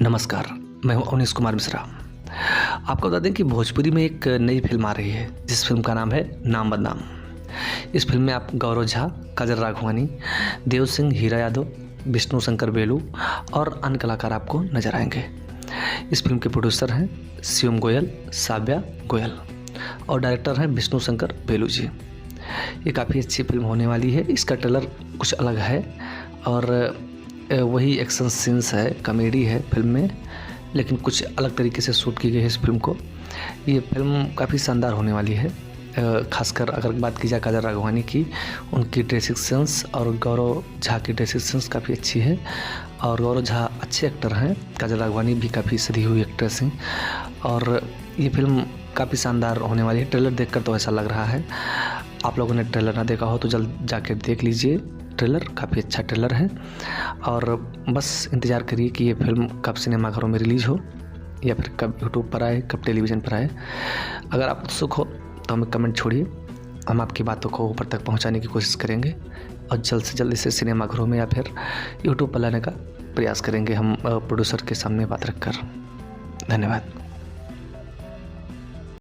नमस्कार, मैं हूं अवनीश कुमार मिश्रा। आपको बता दें कि भोजपुरी में एक नई फिल्म आ रही है जिस फिल्म का नाम है नाम बदनाम। इस फिल्म में आप गौरव झा, काजल राघवानी, देव सिंह, हीरा यादव, विष्णु शंकर बेलू और अन्य कलाकार आपको नजर आएंगे। इस फिल्म के प्रोड्यूसर हैं शिवम गोयल, साव्या गोयल और डायरेक्टर हैं विष्णु शंकर बेलू जी। ये काफ़ी अच्छी फिल्म होने वाली है। इसका ट्रेलर कुछ अलग है और वही एक्शन सीन्स है, कॉमेडी है फिल्म में, लेकिन कुछ अलग तरीके से शूट की गई है इस फिल्म को। ये फिल्म काफ़ी शानदार होने वाली है। खासकर अगर बात की जाए काजल राघवानी की, उनकी ड्रेसिंग सेंस और गौरव झा की ड्रेसिंग सेंस काफ़ी अच्छी है और गौरव झा अच्छे एक्टर हैं, काजल राघवानी भी काफ़ी सधी हुई एक्ट्रेस हैं और ये फिल्म काफ़ी शानदार होने वाली है। ट्रेलर देखकर तो ऐसा लग रहा है। आप लोगों ने ट्रेलर ना देखा हो तो जल्द जाकर देख लीजिए। ट्रेलर काफ़ी अच्छा ट्रेलर है और बस इंतज़ार करिए कि ये फिल्म कब सिनेमाघरों में रिलीज़ हो या फिर कब यूट्यूब पर आए, कब टेलीविज़न पर आए। अगर आप उत्सुक हो तो हमें कमेंट छोड़िए, हम आपकी बातों को ऊपर तक पहुंचाने की कोशिश करेंगे और जल्द से जल्द इसे सिनेमाघरों में या फिर यूट्यूब पर लाने का प्रयास करेंगे हम प्रोड्यूसर के सामने बात रखकर। धन्यवाद।